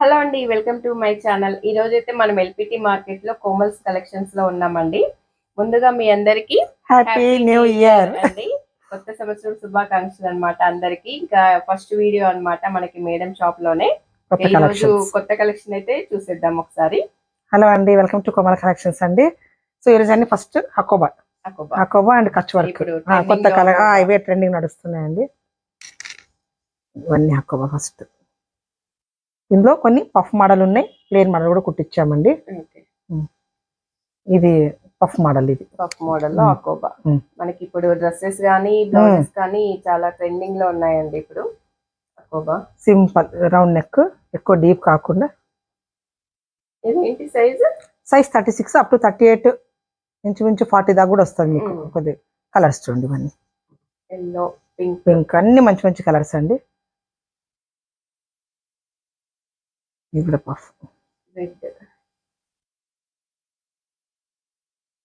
Hello అండి, welcome to my channel. ఈ రోజు అయితే మనం ఎల్పిటి మార్కెట్ లో కోమల్స్ కలెక్షన్స్ లో ఉన్నామండి. ముందుగా మీ అందరికి హ్యాపీ న్యూ ఇయర్ అండి. కొత్త సంవత్సరం శుభాకాంక్షలు అన్నమాట అందరికి. ఇంకా ఫస్ట్ వీడియో అన్నమాట మనకి మేడం షాప్ లోనే. ఈ రోజు కొత్త కలెక్షన్ అయితే చూసేద్దాం ఒకసారి. హలో అండి, వెల్కమ్ టు కోమల్ కలెక్షన్స్ అండి. సో ఈ రోజు అన్ని first Hakoba and Kutch work కొత్త కలర్ ఇవే ట్రెండింగ్ నడుస్తున్నాయండి. ఇవన్నీ హకోబా ఫస్ట్. ఇందులో కొన్ని పఫ్ మోడల్ ఉన్నాయి, ప్లేన్ మోడల్ కూడా కుట్టించామండి. ఇది పఫ్ మోడల్, ఇది పఫ్ మోడల్ లో హకోబా. మనకి ఇప్పుడు డ్రెస్సెస్ కానీ బ్లౌజెస్ కానీ చాలా ట్రెండింగ్ లో ఉన్నాయండి ఇప్పుడు. హకోబా సింపుల్ రౌండ్ నెక్, ఎక్కువ డీప్ కాకుండా. ఏంటి సైజ్? సైజ్ 36 అప్ టు 38, ఇంచుమించు 40 దాకా కూడా వస్తుంది మీకు. కొద్ది కలర్స్ చూడండి, ఇవన్నీ ఎల్లో, పింక్ అన్ని మంచి మంచి కలర్స్ అండి. ఇది పఫ్ రెడ్,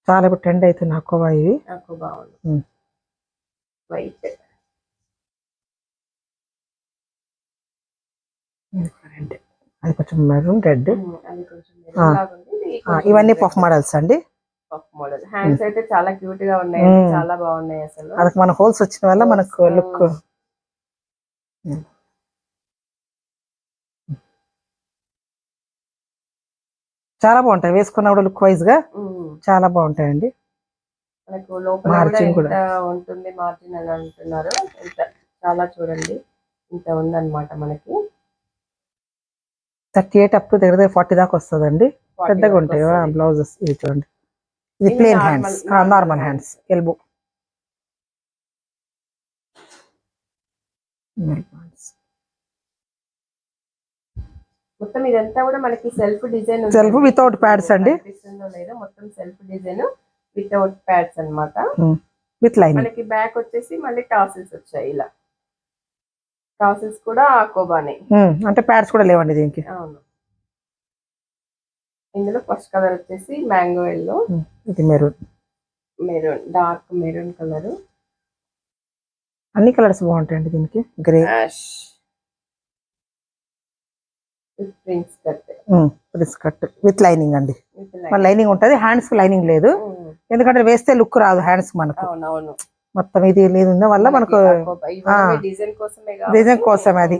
చాలా ఇప్పుడు ట్రెండ్ అవుతుంది హకోబా. ఇది హకోబా వైట్, అది కొంచెం మెరూన్, రెడ్. ఇవన్నీ పఫ్ మోడల్స్ అండి. Puff model. హ్యాండ్స్ అయితే చాలా క్యూట్ గా ఉన్నాయి, చాలా బాగున్నాయి అసలు. మనకు మన హోల్స్ వచ్చిన వల్ల మనకు లుక్ చాలా బాగుంటాయి. వేసుకున్న కూడా లుక్ వైజ్ గా చాలా బాగుంటాయండి. మనకు లోపల కూడా ఉంటుంది మార్జిన్ అని అంటున్నారు. చాలా చూడండి, ఇంత ఉందన్నమాట మనకి. 38 అప్ టు దగ్గర 40 దాకా వస్తుందండి. పెద్దగా ఉంటాయి బ్లౌజెస్. ఇది చూడండి, ఇది plain hands, normal hands, elbow. మొత్తం ఇదంతా కూడా మనకి self design, self without pads అండి. లేదా మొత్తం సెల్ఫ్ డిజైన్ వితౌట్ ప్యాడ్స్ అన్నమాట. With lining. మనకి బ్యాక్ వచ్చేసి మళ్ళీ టాసిల్స్ వచ్చాయి. ఇలా టాసిల్స్ కూడా హకోబానే, అంటే ప్యాడ్స్ కూడా లేవండి దీనికి. అవును. ఇందులో ఫస్ట్ కలర్ వచ్చేసి మ్యాంగో ఎల్లో, ఇది మెరూన్, డార్క్ మెరూన్ కలర్. అన్ని కలర్స్ బాగుంటాయండి దీనికి. Grey, prince cut with lining అండి. లైనింగ్ ఉంటది, హ్యాండ్స్ లైనింగ్ లేదు. ఎందుకంటే వేస్తే లుక్ రాదు హ్యాండ్స్ మనకు. మొత్తం ఇది లేదు వల్ల మనకు డిజైన్ కోసమే. అది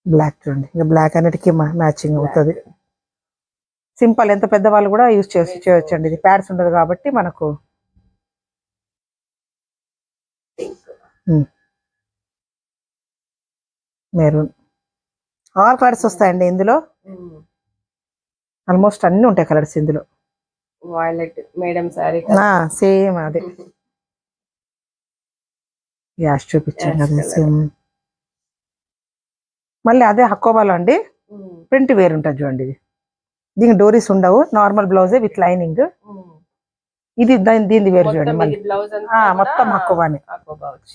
బ్లాక్ చూడండి, ఇంకా బ్లాక్ అన్నిటికీ మ్యాచింగ్ అవుతుంది. సింపుల్, ఎంత పెద్దవాళ్ళు కూడా యూజ్ చేయొచ్చు అండి. ఇది ప్యాడ్స్ ఉండదు కాబట్టి మనకు. మెరూన్, ఆల్ కలర్స్ వస్తాయండి ఇందులో. ఆల్మోస్ట్ అన్ని ఉంటాయి కలర్స్ ఇందులో. వైలెట్ మేడం సారీ, సేమ్ అదే యాష్ చూపించాను కదా, సేమ్. మళ్ళీ అదే హకోబాలో అండి ప్రింట్ వేరు ఉంటుంది చూడండి. ఇది దీనికి డోరీస్ ఉండవు, నార్మల్ బ్లౌజే విత్ లైనింగ్. ఇది దీని వేరు చూడండి, మళ్ళీ మొత్తం హకోబానే.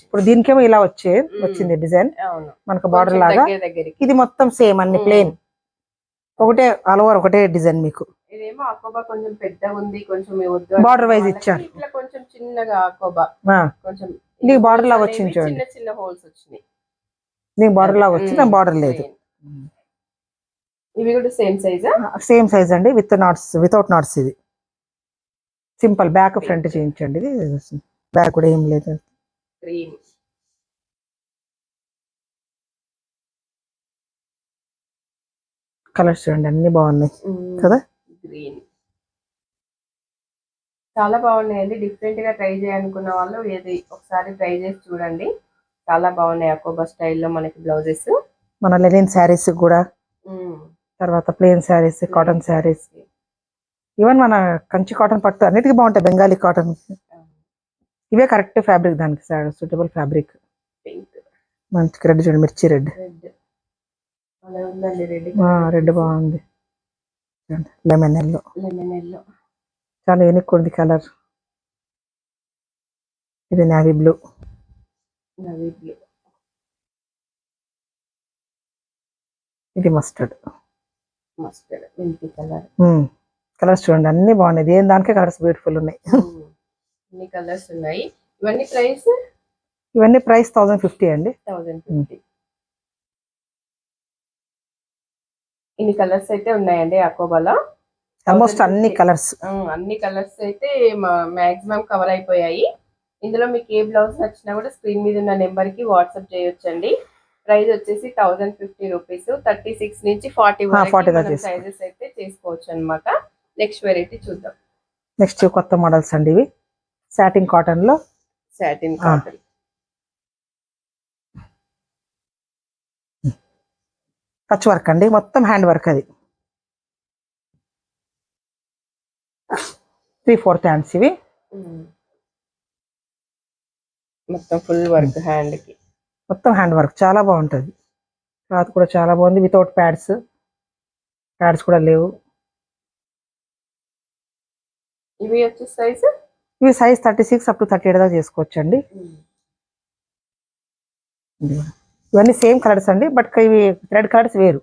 ఇప్పుడు దీనికేమో ఇలా వచ్చింది డిజైన్ మనకు బార్డర్ లాగా. ఇది మొత్తం సేమ్ అన్ని ప్లేన్, ఒకటే ఆల్ ఓవర్ ఒకటే డిజైన్ మీకు. ఇదేమో హకోబా కొంచెం పెద్ద ఉంది, కొంచెం బార్డర్ వైజ్ ఇచ్చారు. ఇట్లా కొంచెం చిన్నగా హకోబా, కొంచెం నీకు బార్డర్ లాగా వచ్చింది చూడండి. చిన్న చిన్న హోల్స్ వచ్చినాయి. నీకు బార్డర్ లాగా వచ్చింది, బార్డర్ లేదు. ఇవి కూడా సేమ్ సైజ్, సేమ్ సైజ్ అండి, విత్ నాట్స్, వితౌట్ నాట్స్. ఇది సింపుల్ బ్యాక్ ఫ్రంట్ చేయించండి. ఇది బ్యాక్ కూడా ఏం లేదు. గ్రీన్, కలర్స్ చూడండి, అన్ని బాగున్నాయి కదా. గ్రీన్ చాలా బాగున్నాయండి. డిఫరెంట్ గా ట్రై చేయాలనుకున్న వాళ్ళు ఏది ఒకసారి ట్రై చేసి చూడండి. చాలా బాగున్నాయి హకోబా స్టైల్లో మనకి బ్లౌజెస్. మన లెనిన్ శారీస్ కూడా, తర్వాత plain saris, cotton saris, even మన కంచి కాటన్ పట్టు అన్నిటికీ బాగుంటాయి. బెంగాలీ కాటన్ ఇవే కరెక్ట్ ఫ్యాబ్రిక్ దానికి, సూటబుల్ ఫ్యాబ్రిక్. మంచి రెడ్ చూడండి, మిర్చి రెడ్, రెడ్ బాగుంది. లెమన్ ఎల్లో, చాలా యూనిక్ ఉంది కలర్. ఇది నేవీ బ్లూ, ఇది మస్టర్డ్ కలర్. కలర్స్ చూడండి, అన్ని బాగున్నాయి. దేని దానికే కలర్స్ బ్యూటిఫుల్ ఉన్నాయి. అన్ని కలర్స్ ఉన్నాయి. ఇవన్నీ ప్రైస్ 1050 అండి. 1050. ఇన్ని కలర్స్ అయితే ఉన్నాయండి అకోబాలో. ఆల్మోస్ట్ అన్ని కలర్స్ అయితే మాక్సిమం కవర్ అయిపోయాయి. ఇందులో మీకు ఏ బ్లౌజ్ నచ్చినా కూడా స్క్రీన్ మీద ఉన్న నెంబర్ కి వాట్సాప్ చేయొచ్చండి. ప్రైస్ వచ్చేసి 1050 రూపీస్. 36 నుంచి 40 వరకు సైజెస్ అయితే చేసుకోవచ్చు అనమాట. నెక్స్ట్ వెరైటీ చూద్దాం. నెక్స్ట్ కొత్త మోడల్స్ అండి ఇవి సాటిన్ కాటన్ లో. టచ్ వర్క్ అండి, మొత్తం హ్యాండ్ వర్క్. అది 3/4 హ్యాండ్స్ ఇవి. మొత్తం ఫుల్ వర్క్ హ్యాండ్ కి, మొత్తం హ్యాండ్ వర్క్ చాలా బాగుంటది. క్లాత్ కూడా చాలా బాగుంది, వితౌట్ ప్యాడ్స్ కూడా లేవు. ఇవి వచ్చే సైజ్ 36 అప్ టు 38 దాకా చేసుకోవచ్చు అండి. ఇవన్నీ సేమ్ కలర్స్ అండి, బట్ ఇవి థ్రెడ్ కలర్స్ వేరు.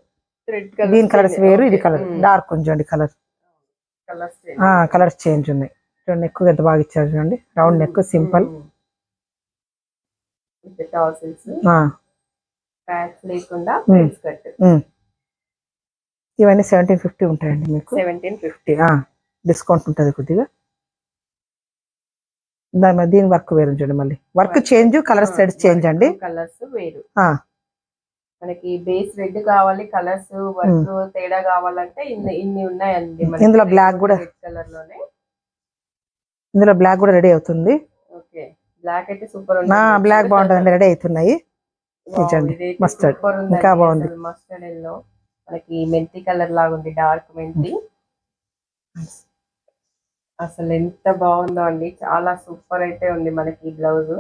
దీని కలర్స్ వేరు, ఇది కలర్ డార్క్ కొంచెం అండి. కలర్స్ చేంజ్ ఉన్నాయి. నెక్ ఎంత బాగా ఇచ్చారు చూడండి, రౌండ్ నెక్, సింపుల్. ఇవన్నీ 1750 ఉంటాయండి మీకు. 1750 డిస్కౌంట్ ఉంటుంది కొద్దిగా. దీని వర్క్ వేరు చూడండి, మళ్ళీ work change, colours threads change అండి. కలర్స్ వేరు. మనకి బేస్ రెడ్ కావాలి, కలర్స్ వర్క్ తేడా కావాలంటే ఇన్ని ఉన్నాయండి. ఇందులో బ్లాక్ కూడా, కలర్ లోనే ఇందులో బ్లాక్ కూడా రెడీ అవుతుంది. ఓకే, బ్లాక్ అయితే సూపర్ ఉంది. బ్లాక్ బాగుంటుంది, రెడీ అవుతున్నాయి. మస్టర్డ్ ఇంకా బాగుంది. మస్టర్డ్ ఎల్లో, మనకి మెంతి కలర్ లాగా ఉంది, డార్క్ మెంతి. అసలు ఎంత బాగుందో అండి, చాలా సూపర్ అయితే ఉంది మనకి బ్లౌజ్.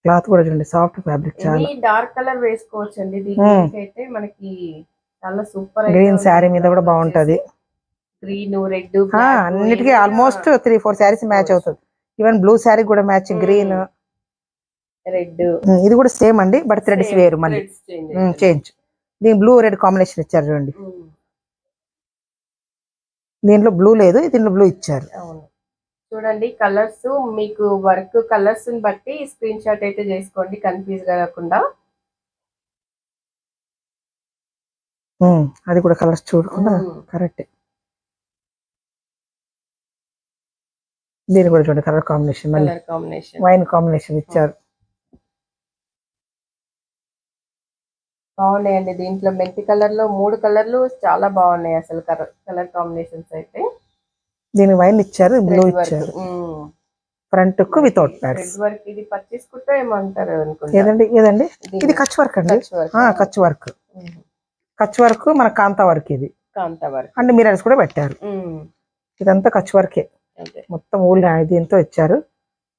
క్లాత్ కూడా చూడండి, సాఫ్ట్ ఫ్యాబ్రిక్. చాలా డార్క్ కలర్ వేసుకోవచ్చు అండి. దీనికి అయితే మనకి చాలా సూపర్. గ్రీన్ శారీ మీద కూడా బాగుంటది. గ్రీన్, రెడ్, అన్నిటికీ ఆల్మోస్ట్ 3-4 శారీస్ మ్యాచ్ అవుతుంది. ఈవెన్ బ్లూ శారీ కూడా మ్యాచ్, గ్రీన్, రెడ్. ఇది కూడా సేమ్ అండి, బట్ థ్రెడ్స్ వేరు మళ్ళీ చేంజ్. దీని బ్లూ రెడ్ కాంబినేషన్ ఇచ్చారు చూడండి. దీంట్లో బ్లూ లేదు, దీంట్లో బ్లూ ఇచ్చారు. చూడండి కలర్స్, మీకు వర్క్ కలర్స్ బట్టి స్క్రీన్ షాట్ అయితే చేసుకోండి, కన్ఫ్యూజ్ కాకుండా. అది కూడా కలర్స్ చూడకుండా కరెక్ట్. దీని కూడా చూడండి, కలర్ కాంబినేషన్, మళ్ళీ వైన్ కాంబినేషన్ ఇచ్చారు. బాగున్నాయండి. దీంట్లో మెంతి కలర్ లో 3 కలర్లు చాలా బాగున్నాయి అసలు. కలర్ కాంబినేషన్స్ అయితే. దీని వైన్ ఇచ్చారు, బ్లూ ఇచ్చారు. ఫ్రంట్ కు వితౌట్ ప్యాడ్స్. వర్క్ ఇది పర్చేస్ కుట్ట ఏమంటారు అనుకుంటా. ఏదండి ఇది కచ్ వర్క్ అండి. కచ్ వర్క్ మన కాంతా వర్క్. ఇది కాంతా వర్క్ అంటే మిరర్స్ కూడా పెట్టారు. ఇదంతా కచ్ వర్కే, మొత్తం ఊల్ దీంతో ఇచ్చారు.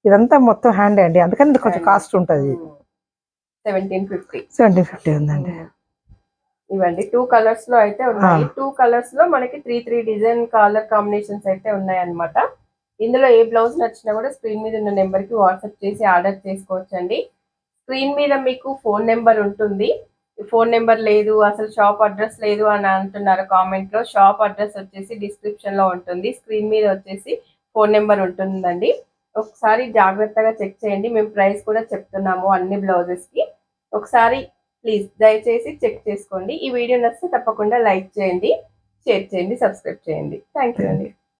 ఇదంతా మొత్తం హ్యాండ్ అండి, అందుకని ఇది కొంచెం కాస్ట్ ఉంటుంది. 1750 ఉందండి. ఇవండి 2 కలర్స్ లో అయితే ఉన్నాయి. 2 కలర్స్ లో మనకి 3 డిజైన్ కలర్ కాంబినేషన్స్ అయితే ఉన్నాయి అన్నమాట. ఇందులో ఏ బ్లౌజ్ నచ్చినా కూడా స్క్రీన్ మీద ఉన్న నెంబర్ కి వాట్సాప్ చేసి ఆర్డర్ చేసుకోవచ్చండి. స్క్రీన్ మీద మీకు ఫోన్ నెంబర్ ఉంటుంది. ఫోన్ నెంబర్ లేదు, అసలు షాప్ అడ్రస్ లేదు అని అంటున్నారు కామెంట్ లో. షాప్ అడ్రస్ వచ్చేసి డిస్క్రిప్షన్ లో ఉంటుంది. స్క్రీన్ మీద వచ్చేసి ఫోన్ నెంబర్ ఉంటుందండి. ఒకసారి జాగ్రత్తగా చెక్ చేయండి. మేము ప్రైస్ కూడా చెప్తున్నాము అన్ని బ్లౌజెస్ కి. ఒకసారి ప్లీజ్ దయచేసి చెక్ చేసుకోండి. ఈ వీడియో నచ్చితే తప్పకుండా లైక్ చేయండి, షేర్ చేయండి, సబ్స్క్రైబ్ చేయండి. థ్యాంక్ యూ అండి.